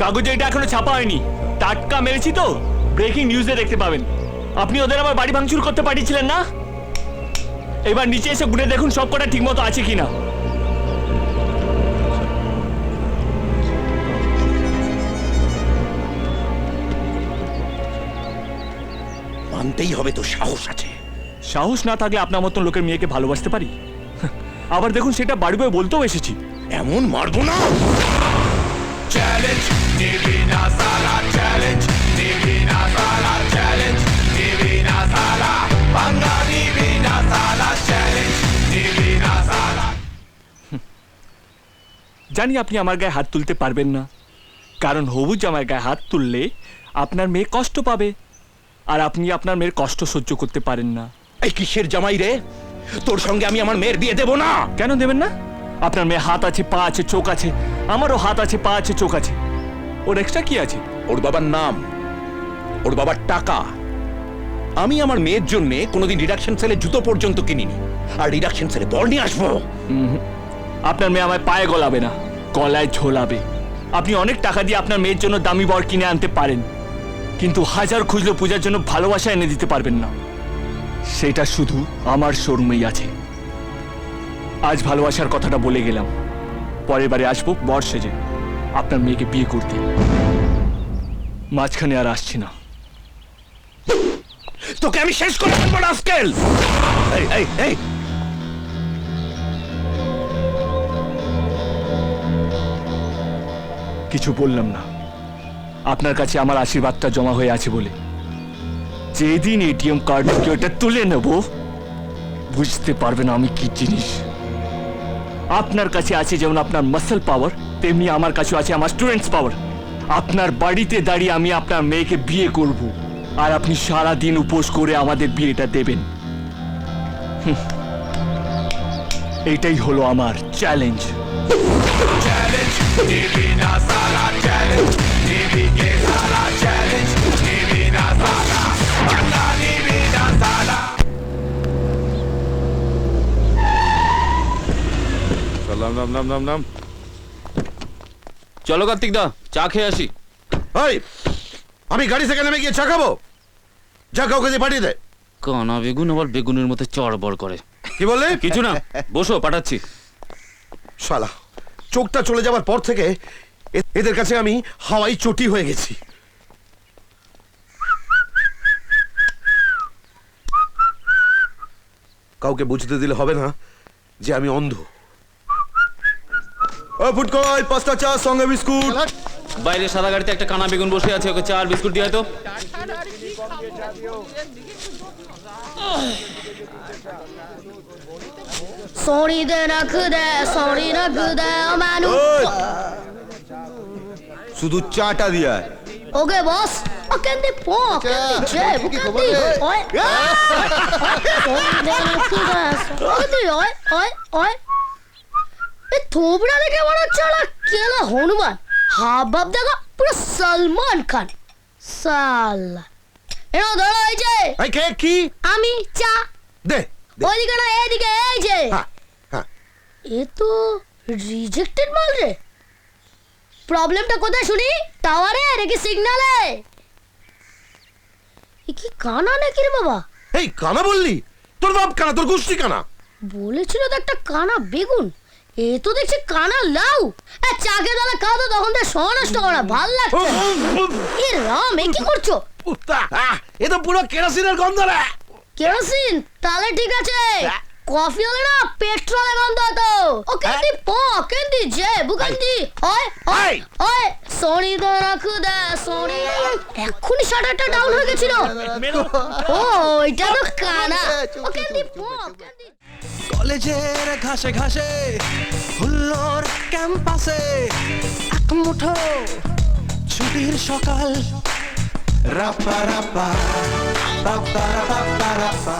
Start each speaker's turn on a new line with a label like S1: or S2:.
S1: কাগজে এটা এখনো ছাপা হয়নি, টাটকা মেরেছি তো, ব্রেকিং নিউজে দেখতে পাবেন। আপনি ওদের আমার বাড়ি ভাঙচুর করতে পাঠিয়েছিলেন না? এবার নিচে এসে গুনে দেখুন সব কটা ঠিক মতো আছে কিনা।
S2: মানতেই হবে তো সাহস আছে।
S1: সাহস না থাকলে আপনার মতন লোকের মেয়েকে ভালোবাসতে পারি? আবার দেখুন সেটা বাড়ি বয়ে বলতেও এসেছি।
S2: এমন মারবো না।
S3: Challenge, Divina Sala Challenge, Divina Sala Challenge, Divina Sala, Banga Divina Sala Challenge, Divina Sala.
S1: জানি আপনি আমার গায়ে হাত তুলতে পারবেন না, কারণ হবু জামাইয়ের গায়ে হাত তুললে আপনার মেয়ে কষ্ট পাবে, আর আপনি আপনার মেয়ের কষ্ট সহ্য করতে পারেন না।
S2: এই কিসের জামাই রে? তোর সঙ্গে আমি আমার মেয়ের বিয়ে দেব না।
S1: কেন দেবেন না? আপনার মেয়ে হাত আছে, পা আছে, চোখ আছে, আমারও হাত আছে, পা আছে, চোখ আছে। ওর এক্সট্রা কি আছে?
S2: ওর বাবার নাম, ওর বাবার টাকা। আমি আমার মেয়ের জন্য কোনোদিন রিডাকশন সেলে জুতো পর্যন্ত কিনিনি, আর রিডাকশন সেলে বল নিয়ে আসবো।
S1: আপনার মেয়ে আমায় পায়ে গলাবে না, গলায় ঝোলাবে। আপনি অনেক টাকা দিয়ে আপনার মেয়ের জন্য দামি বর কিনে আনতে পারেন, কিন্তু হাজার খুঁজলেও পূজার জন্য ভালোবাসা এনে দিতে পারবেন না। সেটা শুধু আমার শোরুমেই আছে। আজ ভালোবাসার কথাটা বলে গেলাম, পরের বারে আসবো বর সেজে আপনার মেয়েকে বিয়ে করতে। মাঝখানে আর আসছি না।
S2: তোকে আমি শেষ করে দেবো রাস্কেল। এই এই এই
S1: কিছু বললাম না, আপনার কাছে আমার আশীর্বাদটা জমা হয়ে আছে বলে। যেদিন এটিএম কার্ড থেকে ওটা তুলে নেব, বুঝতে পারবেন আমি কি জিনিস। আপনার কাছে আছে যেমন আপনার মাসল পাওয়ার, তেমনি আমার কাছে আছে আমার স্টুডেন্টস পাওয়ার। আপনার বাড়িতে দাঁড়িয়ে আমি আপনার মেয়েকে বিয়ে করব, আর আপনি সারা দিন উপোস করে আমাদের বিয়েটা দেবেন। এইটাই হলো আমার challenge.
S3: Challenge, Divina Sala Challenge, Divina Sala Challenge, Divina Sala, Banga Divina Sala.
S4: নাম নাম নাম নাম নাম। চলো কার্তিক দা, চা খেয়ে আসি।
S5: ওই, আমি গাড়ি থেকে নেমে গিয়ে চা খাবো? যা কাউকে দিয়ে পাঠিয়ে দে।
S4: কানা বেগুন আবার বেগুনের মতো চড়বড় করে।
S5: কি বললে?
S4: কিছু না, বসো, পাঠাচ্ছি।
S5: শালা, চোখটা চলে যাওয়ার পর থেকে এদের কাছে আমি হাওয়াই চটি হয়ে গেছি। কাউকে বুঝতে দিলে হবে না যে আমি অন্ধ। ও ফুটকই, 5টা চা সঙ্গে বিস্কুট।
S4: বাইরে সাদা গাড়িতে একটা কানা বেগুন বসে আছে, ওকে চা আর বিস্কুট দিয়ে তো।
S6: Sorry de na kude, sorry na kude, manu.
S5: শুধু চাটা দিয়া।
S6: Okay, boss. Kendi po, kendi je, bu kendi. Oy. Sorry de na kude, kendi oy. এ থোবড়া দেখে মনে হচ্ছে না কেলা হনুমান, হাবভাব দেখো পুরো সলমান খান। সালা এনো ধরো, এই যে
S5: এই কে কি?
S6: আমি চা
S5: দে।
S6: ওইদিকে না এইদিকে, এই যে
S5: হ্যাঁ হ্যাঁ।
S6: এ তো রিজেক্টেড মাল রে। প্রবলেমটা কোথায় শুনি? টাওয়ারে নাকি সিগন্যালে? এ কি কানা নাকি রে বাবা?
S5: এই কানা বললি? তোর বাপ কানা, তোর গোষ্ঠী কানা।
S6: বলেছিল তো একটা কানা বেগুন, এ তো দেখছি কানা লাউ। চাকে দালা খাও তো, তখন তো সনষ্ট করা ভাল লাগছে। এ রাম, এ কি করছো?
S5: এ তো পুরো কেরোসিনের গন্ধ রে।
S6: কেরোসিন? তাহলে ঠিক আছে, কফি হলে না পেট্রোলের গন্ধ হতো। ও কেন্দি পো, কেন্দি যে, বুকেন্দি ওই ওই ওই। সরি দে রাখু দে, সরি। এক্ষুনি শাটারটা ডাউন হয়ে গেছিল। ও এটা তো কানা। ও কেন্দি পো, কেন্দি।
S7: কলেজের ঘাসে ঘাসে, হুল্লোর ক্যাম্পাসে, এক মুঠো ছুটির সকাল। রাপা রাপা, বাপা রাপা রাপা।